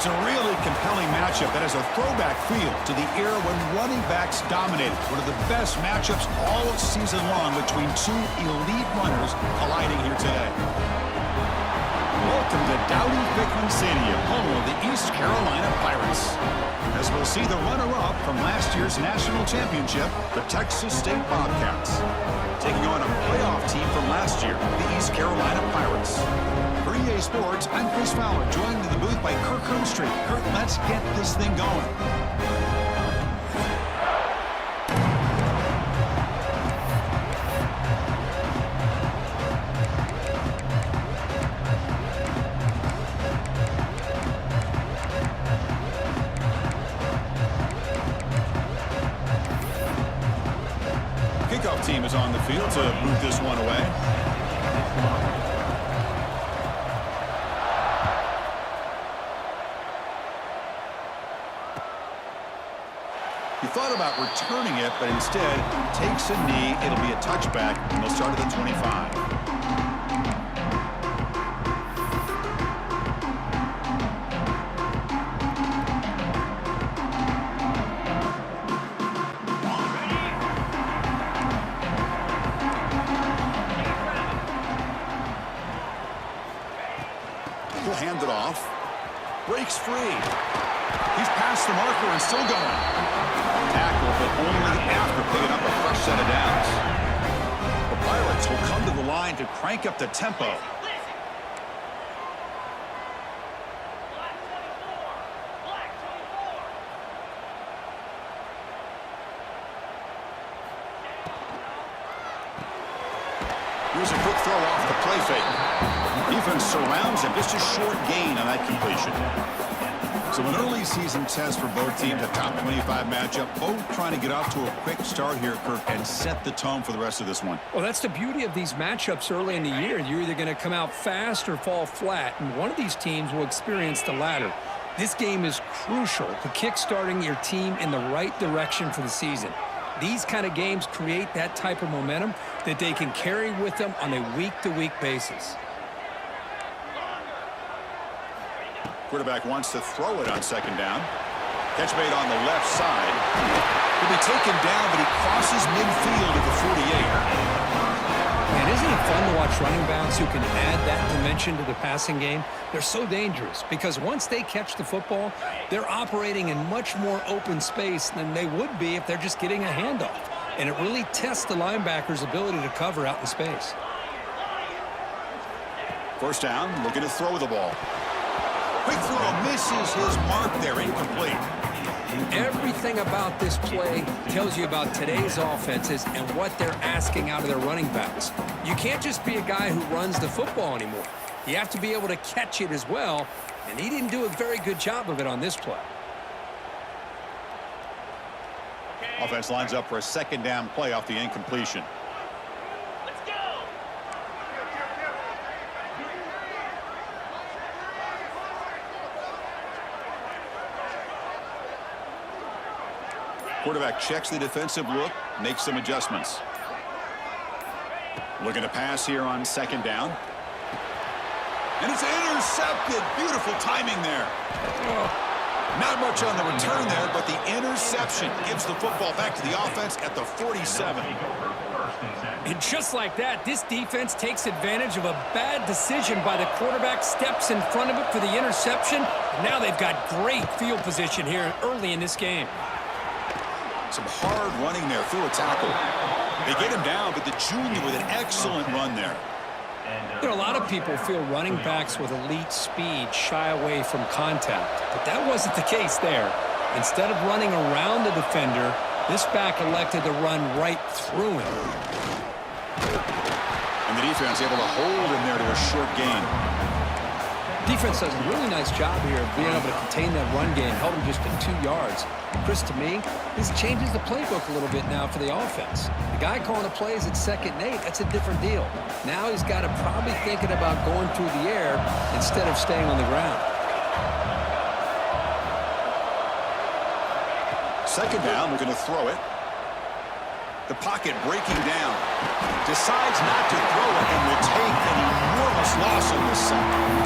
It's a really compelling matchup that has a throwback feel to the era when running backs dominated. One of the best matchups all season long between two elite runners colliding here today. Welcome to Dowdy-Ficklen Stadium, home of the East Carolina Pirates. As we'll see the runner-up from last year's national championship, the Texas State Bobcats, taking on a playoff team from last year, the East Carolina Pirates. For EA Sports, I'm Chris Fowler, joined in the booth by Kirk Herbstreit. Kirk, let's get this thing going. Kickoff team is on the field to boot this one away. He thought about returning it, but instead takes a knee. It'll be a touchback, and they'll start at the 25. He'll hand it off. Breaks free. He's past the marker and still going. Tackle, but only after picking up a fresh set of downs. The Pirates will come to the line to crank up the tempo. Here's a quick throw off the play fake. Defense surrounds him. Just a short gain on that completion. So an early season test for both teams, a top 25 matchup, both trying to get off to a quick start here, Kirk, and set the tone for the rest of this one. Well, that's the beauty of these matchups early in the year. You're either going to come out fast or fall flat, and one of these teams will experience the latter. This game is crucial to kick-starting your team in the right direction for the season. These kind of games create that type of momentum that they can carry with them on a week-to-week basis. Quarterback wants to throw it on second down. Catch made on the left side. He'll be taken down, but he crosses midfield at the 48. And isn't it fun to watch running backs who can add that dimension to the passing game? They're so dangerous because once they catch the football, they're operating in much more open space than they would be if they're just getting a handoff. And it really tests the linebacker's ability to cover out in space. First down, looking to throw the ball. Quick throw, misses his mark there, incomplete. Everything about this play tells you about today's offenses and what they're asking out of their running backs. You can't just be a guy who runs the football anymore. You have to be able to catch it as well, and he didn't do a very good job of it on this play. Offense lines up for a second down play off the incompletion. Quarterback checks the defensive look, makes some adjustments. Looking to pass here on second down. And it's intercepted. Beautiful timing there. Not much on the return there, but the interception gives the football back to the offense at the 47. And just like that, this defense takes advantage of a bad decision by the quarterback, steps in front of it for the interception. Now they've got great field position here early in this game. Some hard running there through a tackle. They get him down, but the junior with an excellent run there. You know, a lot of people feel running backs with elite speed shy away from contact, but that wasn't the case there. Instead of running around the defender, this back elected to run right through him. And the defense able to hold him there to a short gain. Defense does a really nice job here of being able to contain that run game, held him just at 2 yards. Chris, to me, this changes the playbook a little bit now for the offense. The guy calling the plays at 2nd and 8, that's a different deal. Now he's got to probably thinking about going through the air instead of staying on the ground. Second down, we're going to throw it. The pocket breaking down. Decides not to throw it and will take an enormous loss on this side.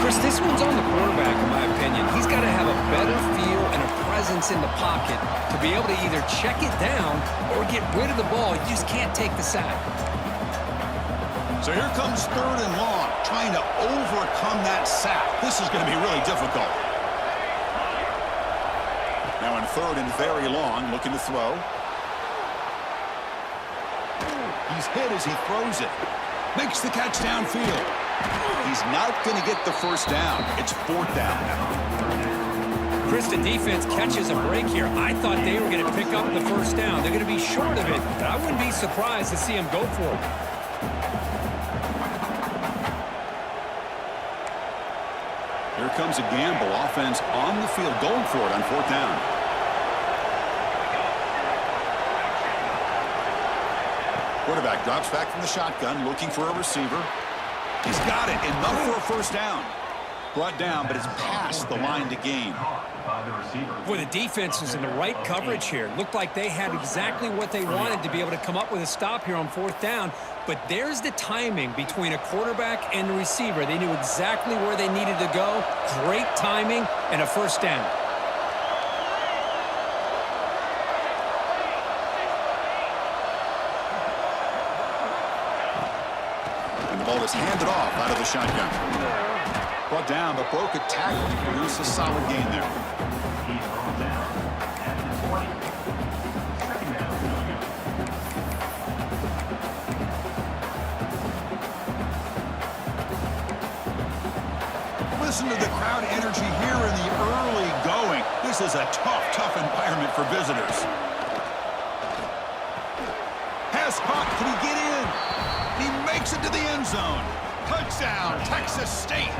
Chris, this one's on the quarterback, in my opinion. He's got to have a better feel and a presence in the pocket to be able to either check it down or get rid of the ball. You just can't take the sack. So here comes 3rd and long, trying to overcome that sack. This is going to be really difficult. Now in 3rd and very long, looking to throw. He's hit as he throws it. Makes the catch downfield. He's not going to get the first down. It's 4th down. Chris, the defense catches a break here. I thought they were going to pick up the first down. They're going to be short of it, but I wouldn't be surprised to see him go for it. Here comes a gamble. Offense on the field going for it on 4th down. Quarterback drops back from the shotgun, looking for a receiver. He's got it. Enough for a first down. Brought down, but it's past the line to gain. Boy, the defense is in the right coverage here. Looked like they had exactly what they wanted to be able to come up with a stop here on 4th down. But there's the timing between a quarterback and the receiver. They knew exactly where they needed to go. Great timing and a first down. And the ball is handed off out of the shotgun. Brought down, but broke a tackle to produce a solid gain there. Listen to the crowd energy here in the early going. This is a tough environment for visitors. Pass caught. Can he get in? He makes it to the end zone. Touchdown, Texas State.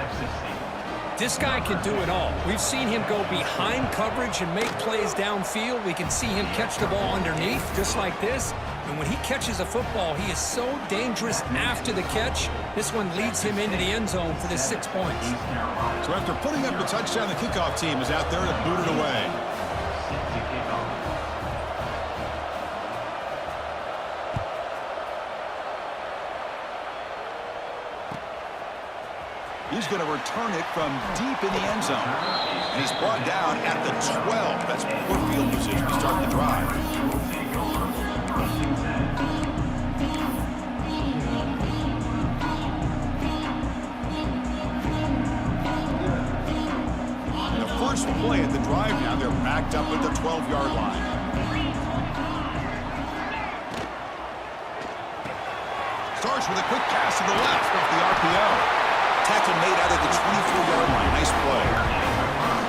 This guy can do it all. We've seen him go behind coverage and make plays downfield. We can see him catch the ball underneath, just like this. And when he catches a football, he is so dangerous after the catch. This one leads him into the end zone for the 6 points. So after putting up the touchdown, the kickoff team is out there to boot it away. He's going to return it from deep in the end zone. And he's brought down at the 12. That's poor field position to start the drive. And the first play at the drive now, they're backed up at the 12-yard line. Starts with a quick pass to the left off the RPO. Tackle made out of the 24-yard line. Nice play.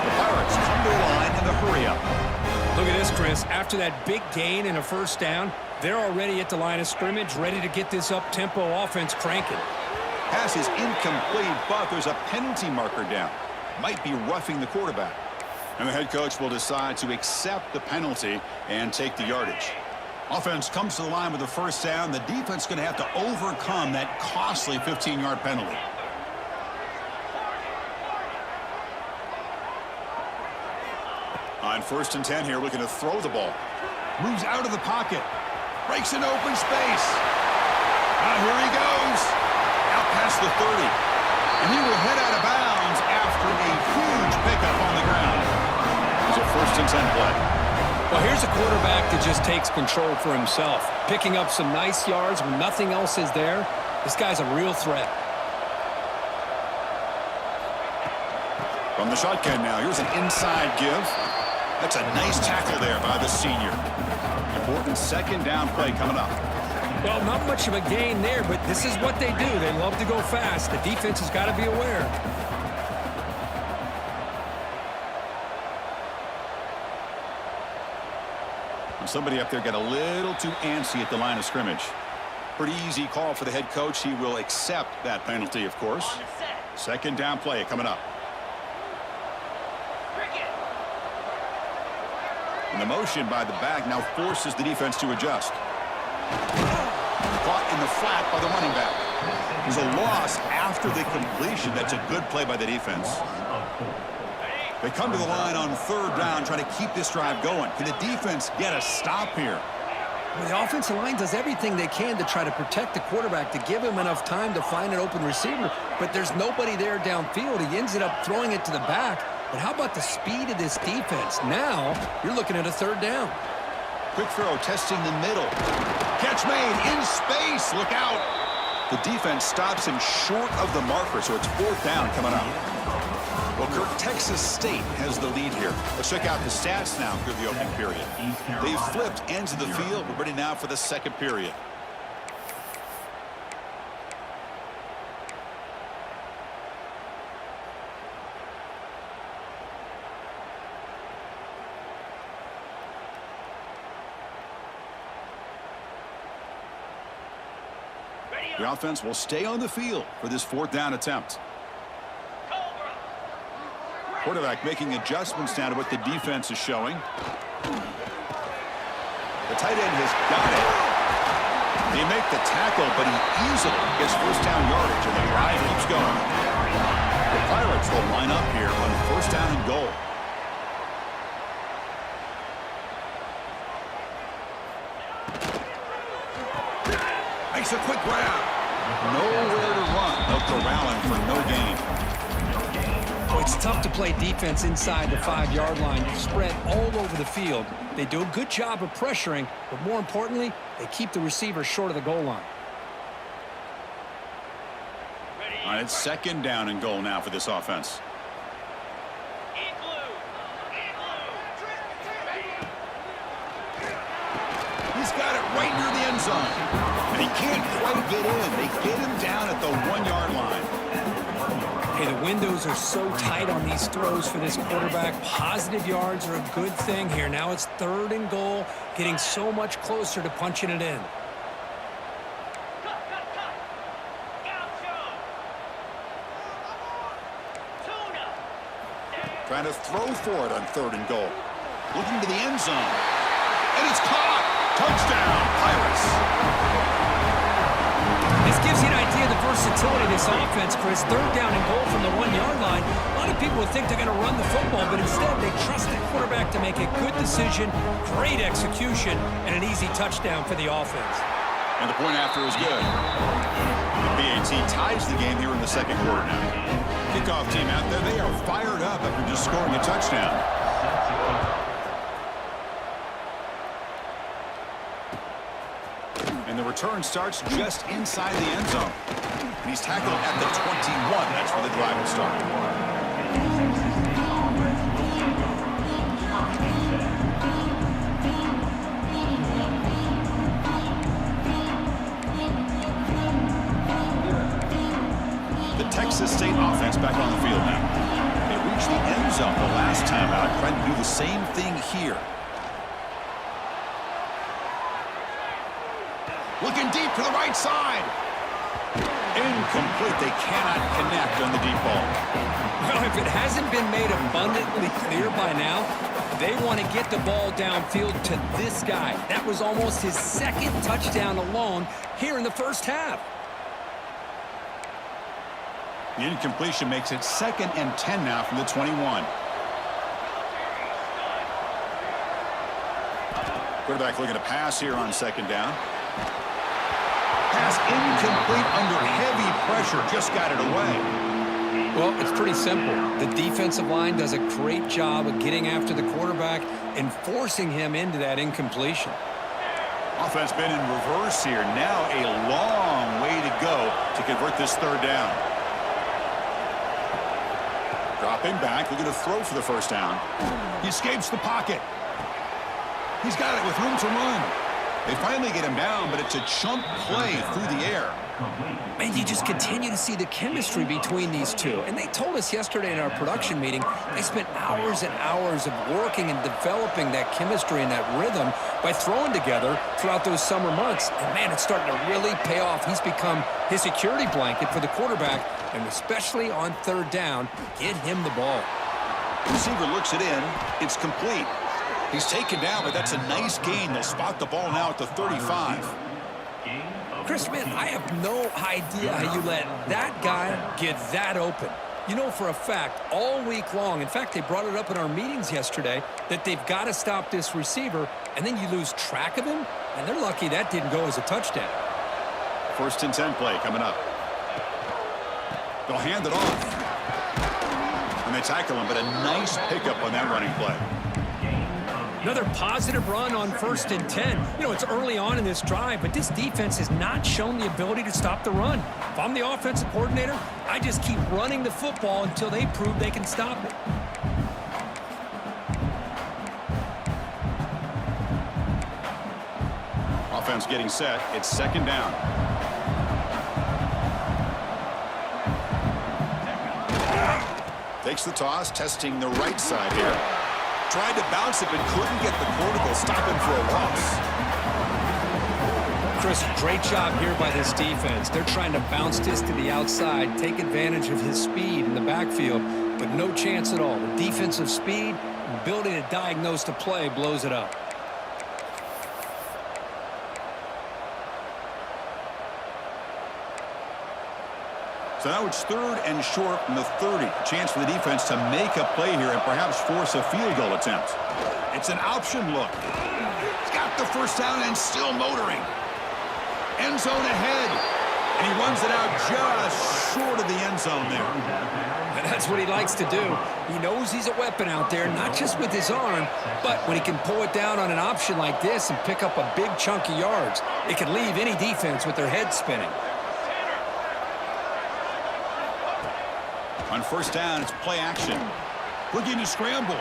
The Pirates come to the line in the hurry-up. Look at this, Chris. After that big gain and a first down, they're already at the line of scrimmage, ready to get this up-tempo offense cranking. Pass is incomplete, but there's a penalty marker down. Might be roughing the quarterback. And the head coach will decide to accept the penalty and take the yardage. Offense comes to the line with the first down. The defense is going to have to overcome that costly 15-yard penalty. On 1st and 10 here, looking to throw the ball. Moves out of the pocket. Breaks an open space. Here he goes. Out past the 30. And he will head out of bounds after a huge pickup on the ground. It's a 1st and 10 play. Well, here's a quarterback that just takes control for himself. Picking up some nice yards when nothing else is there. This guy's a real threat. From the shotgun now, here's an inside give. That's a nice tackle there by the senior. Important 2nd down play coming up. Well, not much of a gain there, but this is what they do. They love to go fast. The defense has got to be aware. Somebody up there got a little too antsy at the line of scrimmage. Pretty easy call for the head coach. He will accept that penalty, of course. 2nd down play coming up. And the motion by the back now forces the defense to adjust. Caught in the flat by the running back. There's a loss after the completion. That's a good play by the defense. They come to the line on 3rd down, trying to keep this drive going. Can the defense get a stop here? Well, the offensive line does everything they can to try to protect the quarterback, to give him enough time to find an open receiver, but there's nobody there downfield. He ends up throwing it to the back. But how about the speed of this defense? Now you're looking at a third down. Quick throw, testing the middle. Catch made in space. Look out. The defense stops him short of the marker, so it's fourth down coming up. Well, Kirk, Texas State has the lead here. Let's check out the stats now through the opening period. They've flipped ends of the field. We're ready now for the second period. The offense will stay on the field for this fourth down attempt. Quarterback making adjustments now to what the defense is showing. The tight end has got it. They make the tackle, but he easily gets first down yardage, and the drive keeps going. The Pirates will line up here on first down and goal. Makes a quick grab. Nowhere to run. They'll corral him for no gain. Oh, it's tough to play defense inside the 5-yard line. You spread all over the field. They do a good job of pressuring, but more importantly, they keep the receiver short of the goal line. All right, it's second down and goal now for this offense. He's got it right near the end zone. And he can't quite get in. They get him down at the 1-yard line. Hey, the windows are so tight on these throws for this quarterback. Positive yards are a good thing here. Now it's third and goal, getting so much closer to punching it in. Trying to throw for it on third and goal. Looking to the end zone. And it's caught. Touchdown, Pirates. This gives you an idea of the versatility of this offense, Chris. Third down and goal from the 1-yard line. A lot of people would think they're going to run the football, but instead they trust the quarterback to make a good decision, great execution, and an easy touchdown for the offense. And the point after is good. The BAT ties the game here in the second quarter now. Kickoff team out there, they are fired up after just scoring a touchdown. And the return starts just inside the end zone. And he's tackled at the 21. That's where the drive will start. The Texas State offense back on the field now. They reached the end zone the last time out, trying to do the same thing here. Looking deep to the right side. Incomplete. They cannot connect on the deep ball. Well, if it hasn't been made abundantly clear by now, they want to get the ball downfield to this guy. That was almost his second touchdown alone here in the first half. The incompletion makes it 2nd and 10 now from the 21. Quarterback looking to pass here on second down. Pass incomplete under heavy pressure. Just got it away. Well, it's pretty simple. The defensive line does a great job of getting after the quarterback and forcing him into that incompletion. Offense been in reverse here. Now a long way to go to convert this third down. Dropping back, looking to throw for the first down. He escapes the pocket. He's got it with room to run. They finally get him down, but it's a chunk play through the air. And you just continue to see the chemistry between these two. And they told us yesterday in our production meeting, they spent hours and hours of working and developing that chemistry and that rhythm by throwing together throughout those summer months. And, man, it's starting to really pay off. He's become his security blanket for the quarterback, and especially on third down, get him the ball. The receiver looks it in. It's complete. He's taken down, but that's a nice gain. They'll spot the ball now at the 35. Chris, man, I have no idea how you let that guy get that open. You know for a fact, all week long, in fact, they brought it up in our meetings yesterday, that they've got to stop this receiver, and then you lose track of him, And they're lucky that didn't go as a touchdown. 1st and 10 play coming up. They'll hand it off. And they tackle him, but a nice pickup on that running play. Another positive run on 1st and 10. You know, it's early on in this drive, but this defense has not shown the ability to stop the run. If I'm the offensive coordinator, I just keep running the football until they prove they can stop it. Offense getting set. It's 2nd down. Takes the toss, testing the right side here. Tried to bounce it, but couldn't get the quarterback to stop him for a loss. Chris, great job here by this defense. They're trying to bounce this to the outside, take advantage of his speed in the backfield, but no chance at all. The defensive speed, ability to diagnose the play, blows it up. So now it's 3rd and short from the 30. A chance for the defense to make a play here and perhaps force a field goal attempt. It's an option look. He's got the 1st down and still motoring. End zone ahead. And he runs it out just short of the end zone there. And that's what he likes to do. He knows he's a weapon out there, not just with his arm, but when he can pull it down on an option like this and pick up a big chunk of yards, it can leave any defense with their head spinning. On 1st down, it's play action. Looking to scramble.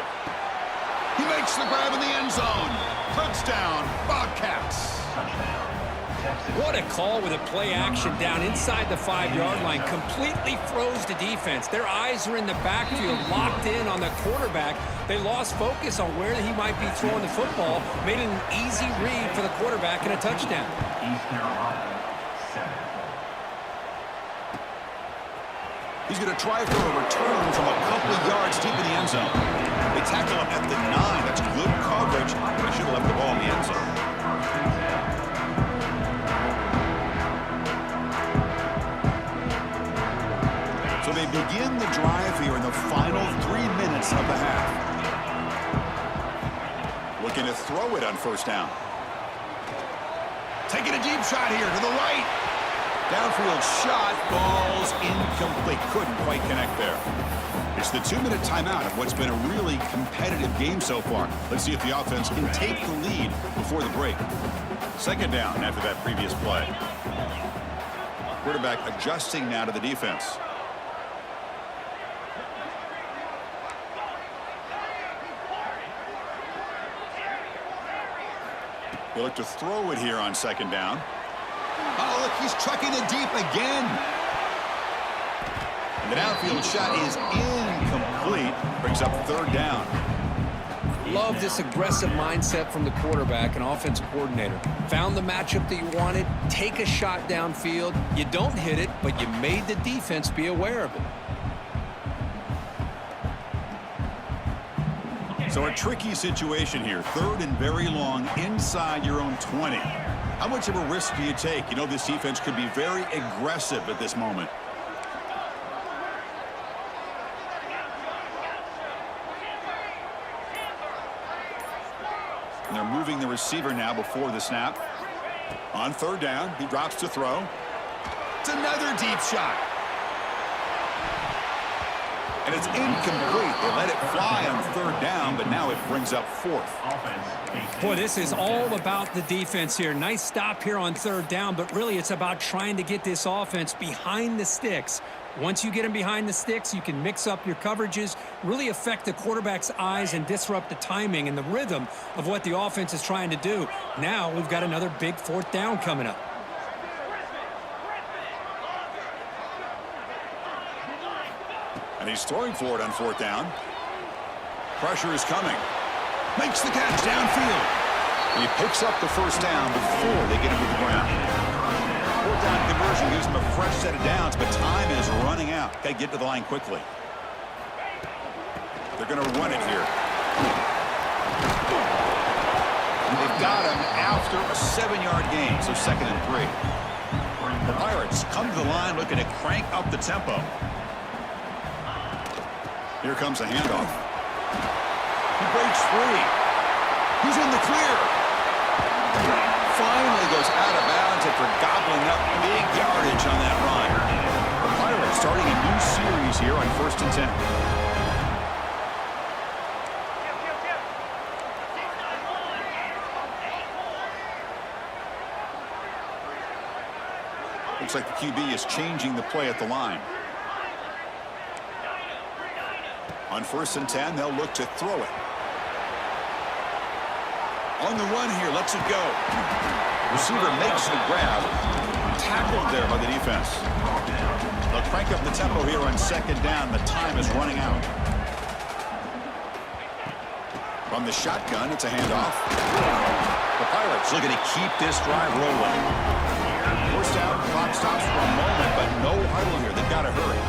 He makes the grab in the end zone. Touchdown, Bobcats. What a call with a play action down inside the 5-yard line. Completely froze the defense. Their eyes are in the backfield, locked in on the quarterback. They lost focus on where he might be throwing the football. Made it an easy read for the quarterback and a touchdown. He's going to try for a return from a couple of yards deep in the end zone. They tackle him at the 9. That's good coverage. They should have left the ball in the end zone. So they begin the drive here in the final 3 minutes of the half. Looking to throw it on 1st down. Taking a deep shot here to the right. Downfield shot, ball's incomplete. Couldn't quite connect there. It's the 2-minute timeout of what's been a really competitive game so far. Let's see if the offense can take the lead before the break. 2nd down after that previous play. Quarterback adjusting now to the defense. They look to throw it here on 2nd down. Oh, look, he's trucking it deep again. And the downfield shot is incomplete. Brings up 3rd down. Love this aggressive mindset from the quarterback and offensive coordinator. Found the matchup that you wanted, take a shot downfield. You don't hit it, but you made the defense be aware of it. So a tricky situation here. 3rd and very long inside your own 20. How much of a risk do you take? You know this defense could be very aggressive at this moment. And they're moving the receiver now before the snap. On 3rd down, he drops to throw. It's another deep shot. And it's incomplete. They let it fly on 3rd down, but now it brings up 4th. Boy, this is all about the defense here. Nice stop here on 3rd down, but really it's about trying to get this offense behind the sticks. Once you get them behind the sticks, you can mix up your coverages, really affect the quarterback's eyes and disrupt the timing and the rhythm of what the offense is trying to do. Now we've got another big 4th down coming up. And he's throwing for it on 4th down. Pressure is coming. Makes the catch downfield. And he picks up the 1st down before they get him to the ground. 4th down conversion gives him a fresh set of downs, but time is running out. Got to get to the line quickly. They're going to run it here. And they've got him after a 7-yard gain, so 2nd and 3. The Pirates come to the line looking to crank up the tempo. Here comes a handoff. He breaks free. He's in the clear. finally goes out of bounds after gobbling up big yardage on that run. The Pirates starting a new series here on 1st and 10. Looks like the QB is changing the play at the line. On 1st and 10, they'll look to throw it. On the run here, lets it go. Receiver makes the grab. Tackled there by the defense. They'll crank up the tempo here on 2nd down. The time is running out. From the shotgun, it's a handoff. The Pirates looking to keep this drive rolling. First down, clock stops for a moment, but no huddle here. They've got to hurry.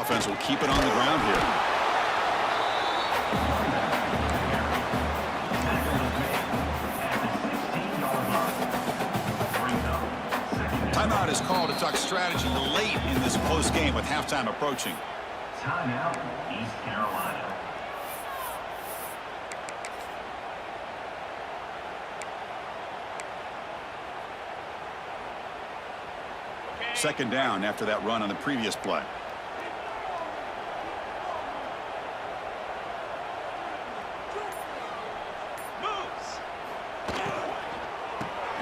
Offense will keep it on the ground here. Timeout is called to talk strategy late in this close game with halftime approaching. Timeout, East Carolina. Second down after that run on the previous play.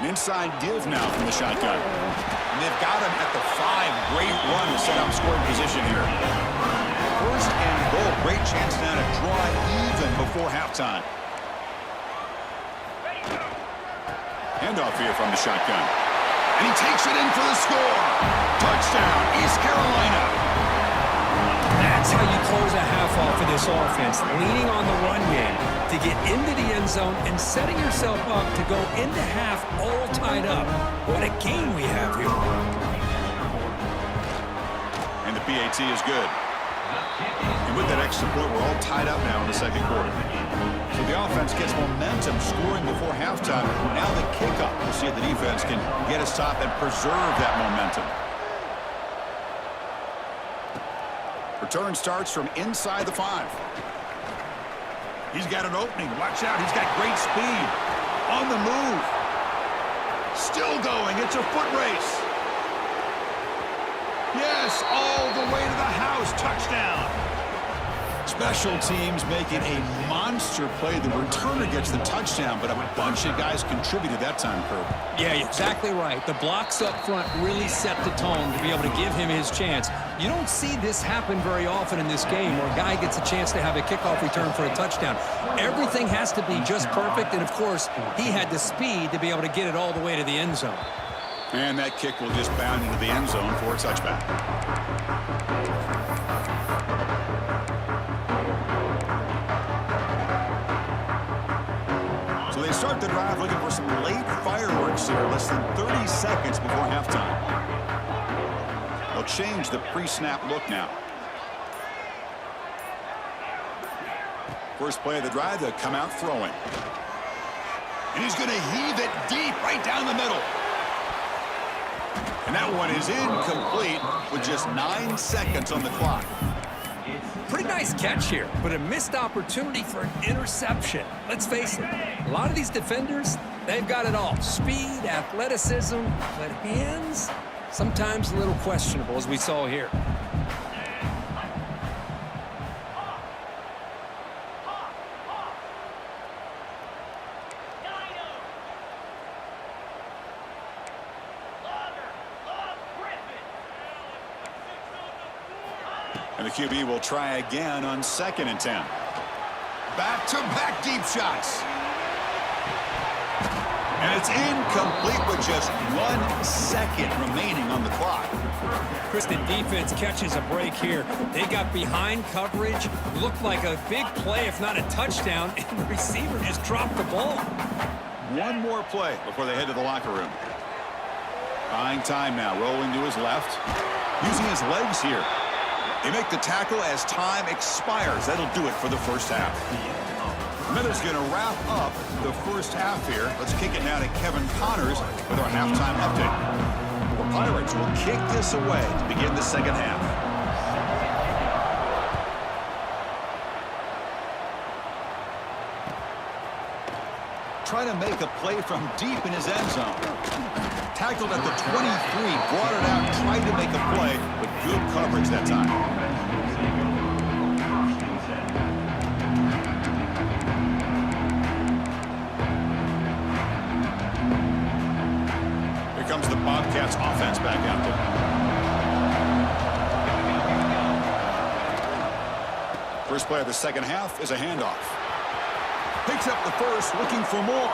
An inside give now from the shotgun. And they've got him at the 5. Great run to set up scoring position here. 1st and goal. Great chance now to draw even before halftime. Handoff here from the shotgun. And he takes it in for the score. Touchdown, East Carolina. That's how you close a half off of this offense, leaning on the run game to get into the end zone and setting yourself up to go into half all tied up. What a game we have here. And the PAT is good. And with that extra point, we're all tied up now in the 2nd quarter. So the offense gets momentum scoring before halftime. Now the kickoff. We'll see if the defense can get a stop and preserve that momentum. Return starts from inside the 5. He's got an opening. Watch out. He's got great speed. On the move. Still going. It's a foot race. Yes, all the way to the house. Touchdown. Special teams making a monster play. The returner gets the touchdown, but a bunch of guys contributed that time, Kurt. Yeah, you're exactly right. The blocks up front really set the tone to be able to give him his chance. You don't see this happen very often in this game where a guy gets a chance to have a kickoff return for a touchdown. Everything has to be just perfect, and of course, he had the speed to be able to get it all the way to the end zone. And that kick will just bound into the end zone for a touchback. So they start the drive looking for some late fireworks here, less than 30 seconds before halftime. They'll change the pre-snap look now. First play of the drive, they'll come out throwing. And he's going to heave it deep right down the middle. And that one is incomplete with just 9 seconds on the clock. Pretty nice catch here, but a missed opportunity for an interception. Let's face it, a lot of these defenders, they've got it all. Speed, athleticism, but hands, sometimes a little questionable, as we saw here. And the QB will try again on 2nd and 10. Back-to-back deep shots. And it's incomplete with just 1 second remaining on the clock. Kristen, defense catches a break here. They got behind coverage, looked like a big play, if not a touchdown, and the receiver just dropped the ball. One more play before they head to the locker room. Buying time now, rolling to his left. Using his legs here. They make the tackle as time expires. That'll do it for the first half. Miller's going to wrap up the first half here. Let's kick it now to Kevin Connors with our halftime update. The Pirates will kick this away to begin the second half. try to make a play from deep in his end zone. Tackled at the 23, brought it out, tried to make a play, but good coverage that time. Here comes the Bobcats offense back out there. First play of the second half is a handoff. Picks up the first, looking for more.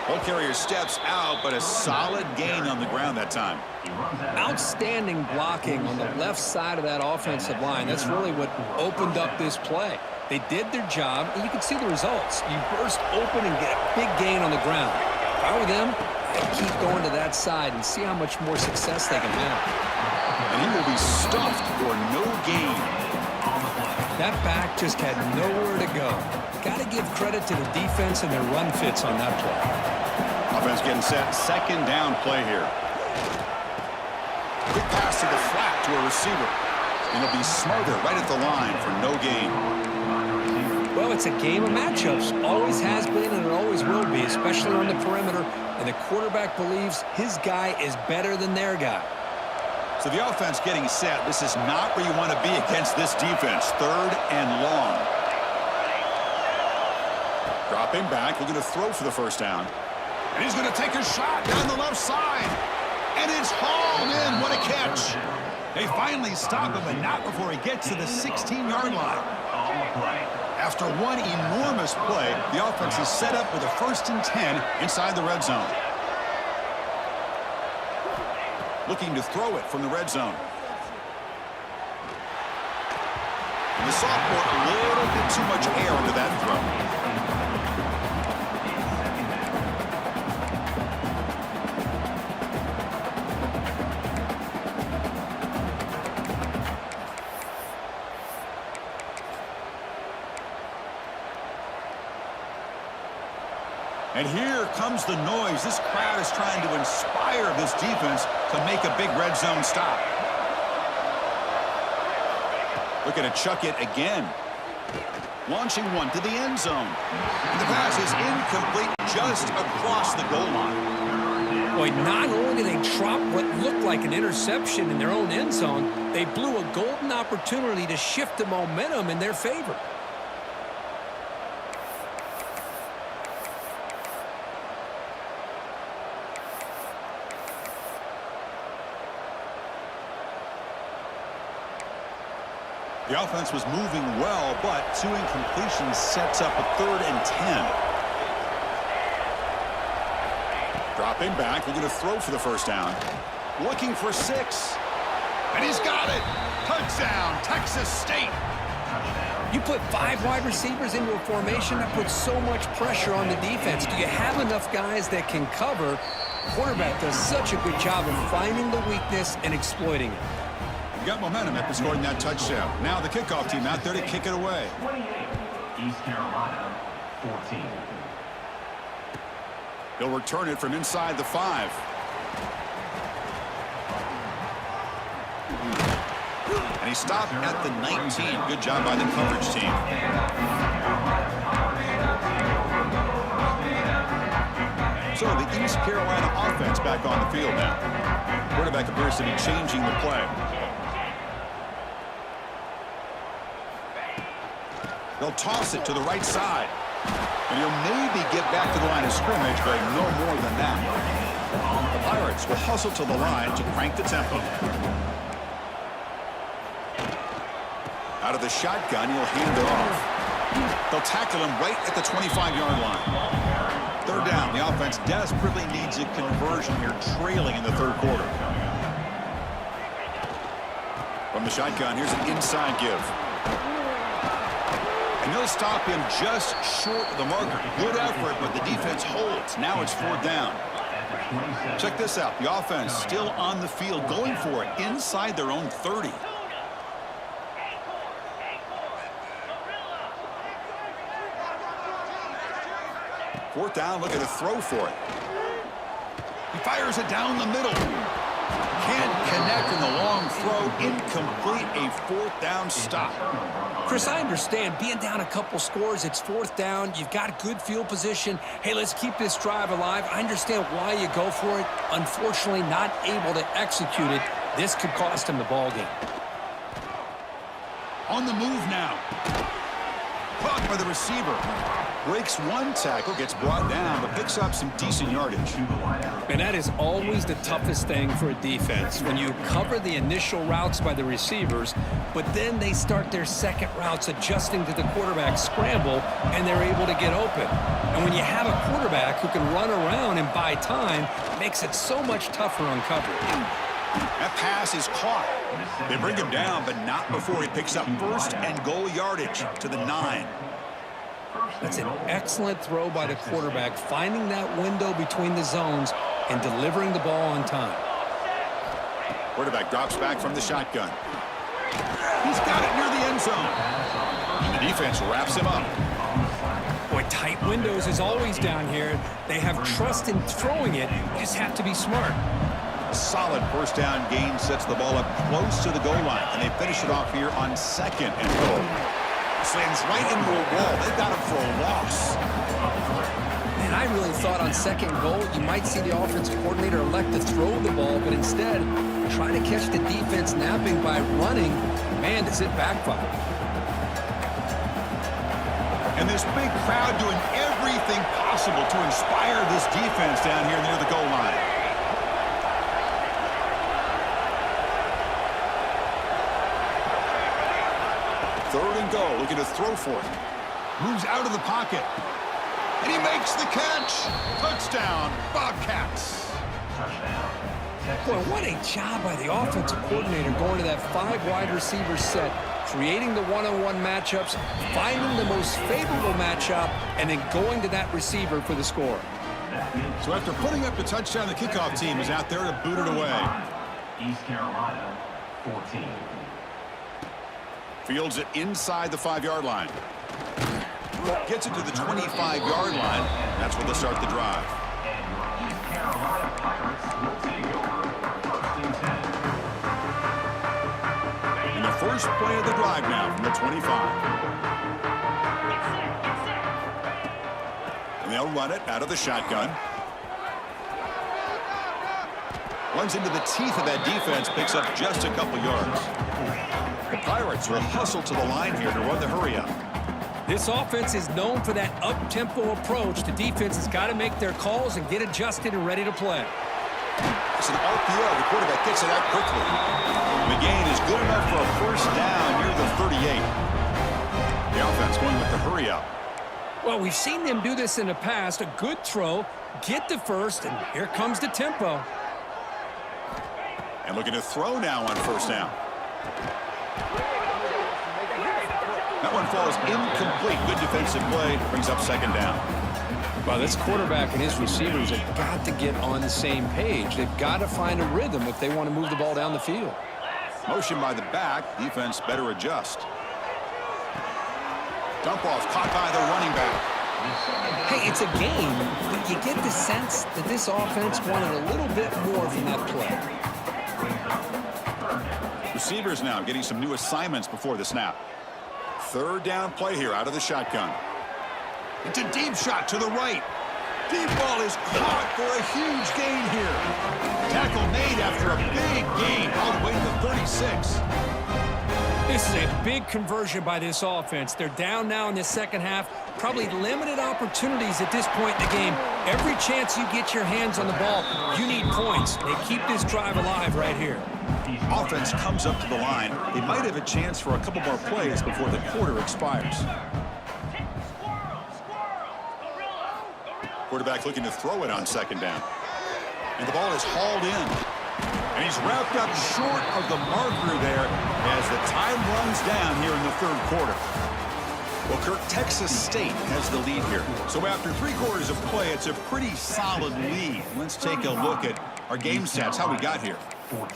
Ball carrier steps out, but a solid gain on the ground that time. Outstanding blocking on the left side of that offensive line. That's really what opened up this play. They did their job, and you can see the results. You burst open and get a big gain on the ground. If I were them, I'd keep going to that side and see how much more success they can have. And he will be stuffed for no gain. That back just had nowhere to go. Got to give credit to the defense and their run fits on that play. Offense getting set. Second down play here. Quick pass to the flat to a receiver. And he'll be smarter right at the line for no gain. Well, it's a game of matchups. Always has been and it always will be, especially on the perimeter. And the quarterback believes his guy is better than their guy. So the offense getting set. This is not where you want to be against this defense. Third and long. Dropping back, looking to throw for the first down. And he's going to take a shot down the left side. And it's hauled in. What a catch. They finally stop him, but not before he gets to the 16-yard line. After one enormous play, the offense is set up with a 1st and 10 inside the red zone. Looking to throw it from the red zone. And the sophomore, a little bit too much air into that throw. And here comes the noise. This crowd is trying to inspire this defense to make a big red zone stop. Looking to chuck it again. Launching one to the end zone. And the pass is incomplete just across the goal line. Boy, not only did they drop what looked like an interception in their own end zone, they blew a golden opportunity to shift the momentum in their favor. The offense was moving well, but 2 incompletions sets up a 3rd and 10. Dropping back, looking to throw for the first down. Looking for 6. And he's got it. Touchdown, Texas State. You put 5 wide receivers into a formation that puts so much pressure on the defense. Do you have enough guys that can cover? Quarterback does such a good job of finding the weakness and exploiting it. Got momentum after scoring that touchdown. Now the kickoff team out there to kick it away. 28, East Carolina, 14. He'll return it from inside the 5. And he stopped at the 19. Good job by the coverage team. So the East Carolina offense back on the field now. Quarterback appears to be changing the play. They'll toss it to the right side. And he'll maybe get back to the line of scrimmage, but no more than that. The Pirates will hustle to the line to crank the tempo. Out of the shotgun, he'll hand it off. They'll tackle him right at the 25-yard line. 3rd down. The offense desperately needs a conversion here, trailing in the 3rd quarter. From the shotgun, here's an inside give. And they'll stop him just short of the marker. Good effort, but the defense holds. Now it's 4th down. Check this out. The offense still on the field, going for it inside their own 30. Fourth down, looking to throw for it. He fires it down the middle. Can't connect in the long throw. Incomplete, a fourth down stop. Chris, I understand being down a couple scores, it's fourth down, you've got good field position. Hey, let's keep this drive alive. I understand why you go for it. Unfortunately, not able to execute it. This could cost him the ball game. On the move now. Caught by the receiver. Breaks one tackle, gets brought down, but picks up some decent yardage. And that is always the toughest thing for a defense, when you cover the initial routes by the receivers, but then they start their second routes adjusting to the quarterback scramble, and they're able to get open. And when you have a quarterback who can run around and buy time, it makes it so much tougher on coverage. That pass is caught. They bring him down, but not before he picks up first and goal yardage to the 9. That's an excellent throw by the quarterback, finding that window between the zones and delivering the ball on time. Quarterback drops back from the shotgun. He's got it near the end zone. And the defense wraps him up. Boy, tight windows is always down here. They have trust in throwing it. You just have to be smart. A solid first down gain sets the ball up close to the goal line, and they finish it off here on second and goal. Slams right into a wall. They've got him for a loss. And I really thought on second goal you might see the offensive coordinator elect to throw the ball, but instead try to catch the defense napping by running. Man, does it backfire. And this big crowd doing everything possible to inspire this defense down here near the goal line. Third and goal, looking to throw for it. Moves out of the pocket. And he makes the catch. Touchdown, Bobcats. Boy, what a job by the offensive coordinator going to that 5 wide receiver set, creating the one-on-one matchups, finding the most favorable matchup, and then going to that receiver for the score. So after putting up the touchdown, the kickoff team is out there to boot it away. East Carolina, 14. Fields it inside the 5-yard line. Gets it to the 25-yard line. That's where they'll start the drive. And your East Carolina Pirates will take over first and 10. And the first play of the drive now from the 25. And they'll run it out of the shotgun. Runs into the teeth of that defense, picks up just a couple yards. The Pirates will hustle to the line here to run the hurry up. This offense is known for that up-tempo approach. The defense has got to make their calls and get adjusted and ready to play. It's an RPO. The quarterback gets it out quickly. The gain is good enough for a first down near the 38. The offense going with the hurry up. Well, we've seen them do this in the past. A good throw, get the first, and here comes the tempo. And looking to throw now on first down. That one falls incomplete. Good defensive play. Brings up second down. Well, this quarterback and his receivers have got to get on the same page. They've got to find a rhythm if they want to move the ball down the field. Motion by the back. Defense better adjust. Dump off caught by the running back. Hey, it's a game, but you get the sense that this offense wanted a little bit more from that play. Receivers now getting some new assignments before the snap. Third down play here out of the shotgun. It's a deep shot to the right. Deep ball is caught for a huge gain here. Tackle made after a big gain all the way to the 36. This is a big conversion by this offense. They're down now in the second half. Probably limited opportunities at this point in the game. Every chance you get your hands on the ball, you need points. They keep this drive alive right here. Offense comes up to the line. They might have a chance for a couple more plays before the quarter expires. Quarterback looking to throw it on second down. And the ball is hauled in. And he's wrapped up short of the marker there as the time runs down here in the third quarter. Well, Kirk, Texas State has the lead here. So after 3 quarters of play, it's a pretty solid lead. Let's take a look at our game stats, how we got here.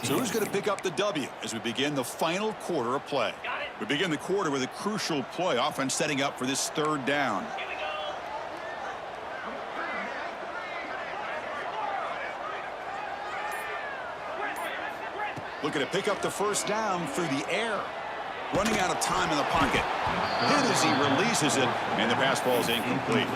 So who's going to pick up the W as we begin the final quarter of play? We begin the quarter with a crucial play. Offense setting up for this third down. Looking to pick up the first down through the air. Running out of time in the pocket. Hit as he releases it, and the pass ball is incomplete.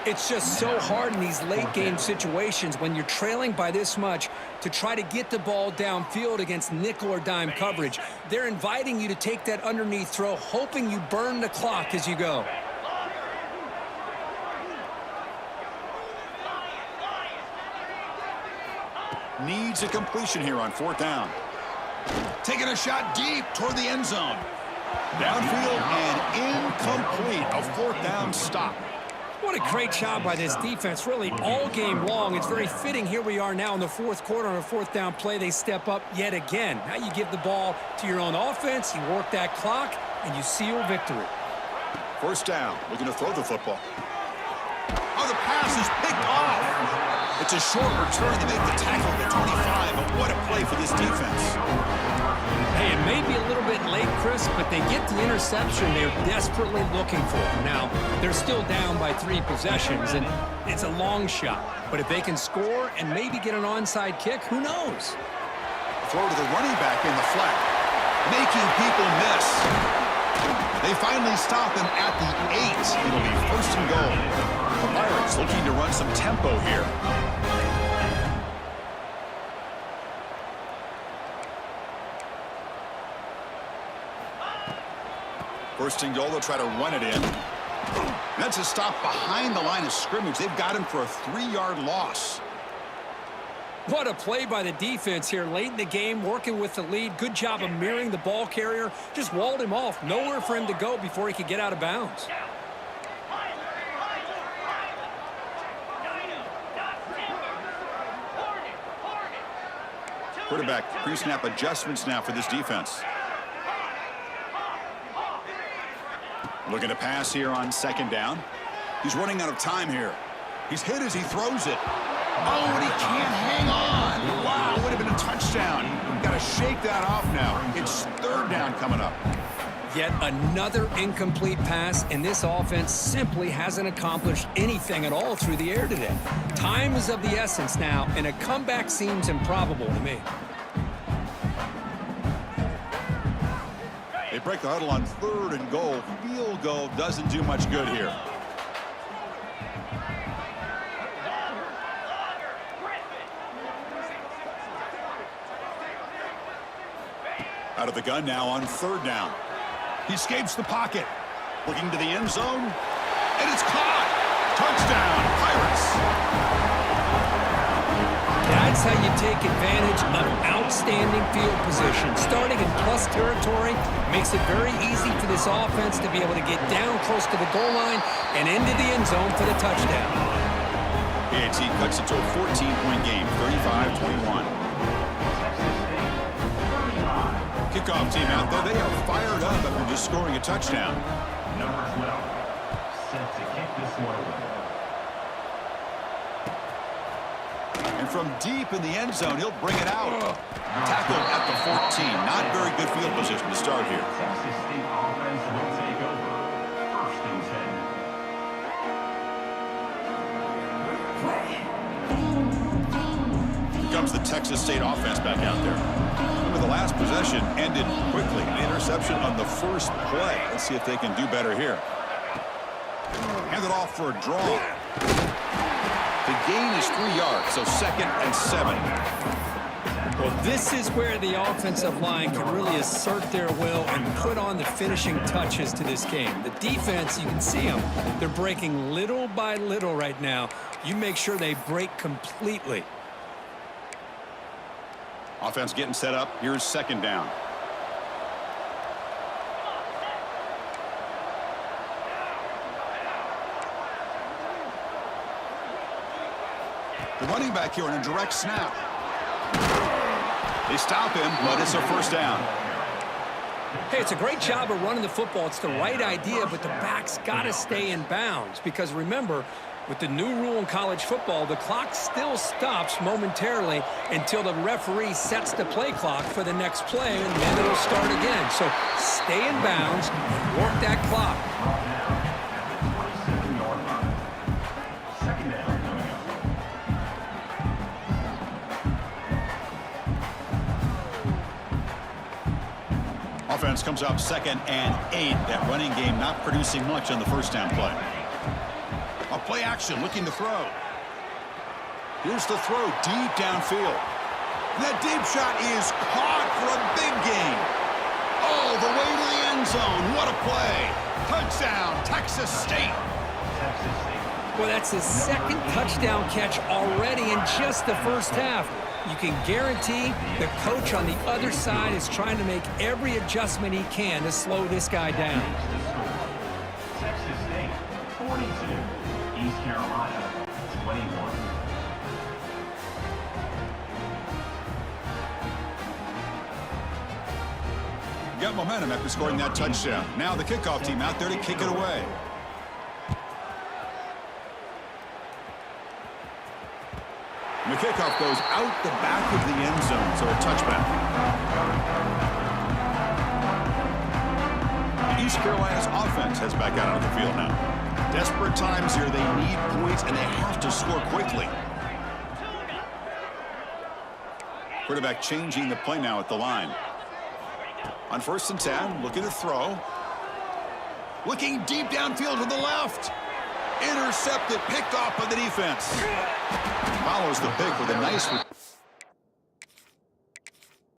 It's just so hard in these late-game situations when you're trailing by this much to try to get the ball downfield against nickel or dime coverage. They're inviting you to take that underneath throw, hoping you burn the clock as you go. Needs a completion here on 4th down. Taking a shot deep toward the end zone. Downfield and incomplete. A 4th down stop. What a great job by this defense, really all game long. It's very fitting. Here we are now in the 4th quarter on a 4th down play. They step up yet again. Now you give the ball to your own offense, you work that clock, and you seal victory. 1st down, looking to throw the football. Oh, the pass is picked off. It's a short return to make the tackle at the 25, but what a play for this defense. Hey, it may be a little bit late, Chris, but they get the interception they're desperately looking for. Now, they're still down by 3 possessions, and it's a long shot. But if they can score and maybe get an onside kick, who knows? Throw to the running back in the flat, making people miss. They finally stop him at the 8. It'll be 1st and goal. The Pirates looking to run some tempo here. First and goal, they'll try to run it in. That's a stop behind the line of scrimmage. They've got him for a 3-yard loss. What a play by the defense here late in the game, working with the lead. Good job of mirroring the ball carrier. Just walled him off. Nowhere for him to go before he could get out of bounds. Quarterback pre-snap adjustments now for this defense. Looking to pass here on 2nd down. He's running out of time here. He's hit as he throws it. Oh, and he can't hang on. Wow, would have been a touchdown. Got to shake that off now. It's 3rd down coming up. Yet another incomplete pass, and this offense simply hasn't accomplished anything at all through the air today. Time is of the essence now, and a comeback seems improbable to me. They break the huddle on 3rd and goal. Field goal doesn't do much good here. Out of the gun now on 3rd down. He escapes the pocket. Looking to the end zone. And it's caught. Touchdown, Pirates. That's how you take advantage of outstanding field position. Starting in plus territory makes it very easy for this offense to be able to get down close to the goal line and into the end zone for the touchdown. A&T cuts it to a 14-point game, 35-21. Kickoff team out there, they are fired up after just scoring a touchdown. Number 12, set to kick this one away. And from deep in the end zone, he'll bring it out. Tackled at the 14. Not very good field position to start here. Texas State offense will take over. 1st and 10. Here comes the Texas State offense back out there. Remember, the last possession ended quickly. An interception on the first play. Let's see if they can do better here. Hand it off for a draw. The gain is 3 yards, so 2nd and 7. Well, this is where the offensive line can really assert their will and put on the finishing touches to this game. The defense, you can see them. They're breaking little by little right now. You make sure they break completely. Offense getting set up. Here's 2nd down. The running back here on a direct snap. They stop him, but it's a 1st down. Hey, it's a great job of running the football. It's the right idea, but the back's got to stay in bounds. Because remember, with the new rule in college football, the clock still stops momentarily until the referee sets the play clock for the next play, and then it'll start again. So stay in bounds, work that clock. Offense comes up 2nd and 8. That running game not producing much on the first down play. A play action looking to throw. Here's the throw deep downfield. That deep shot is caught for a big gain. All the way to the end zone. What a play. Touchdown, Texas State. Well, that's his 2nd touchdown catch already in just the first half. You can guarantee the coach on the other side is trying to make every adjustment he can to slow this guy down. Texas State 42, East Carolina 21. Got momentum after scoring that touchdown. Now the kickoff team out there to kick it away. And the kickoff goes out the back of the end zone, so a touchback. East Carolina's offense heads back out onto the field now. Desperate times here. They need points, and they have to score quickly. Quarterback changing the play now at the line. On 1st and 10, looking to throw. Looking deep downfield to the left. Intercepted, picked off by the defense. Follows the pick with a nice